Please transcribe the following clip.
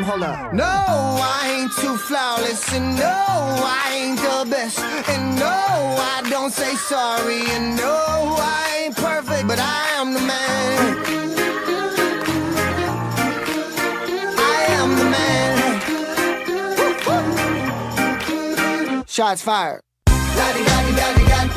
hold up. No, I ain't too flawless, and no, I ain't the best, and no, I don't say sorry, and no, I ain't perfect, but I am the man. I am the man. Shots fired. La-di-da-di-da-di-da.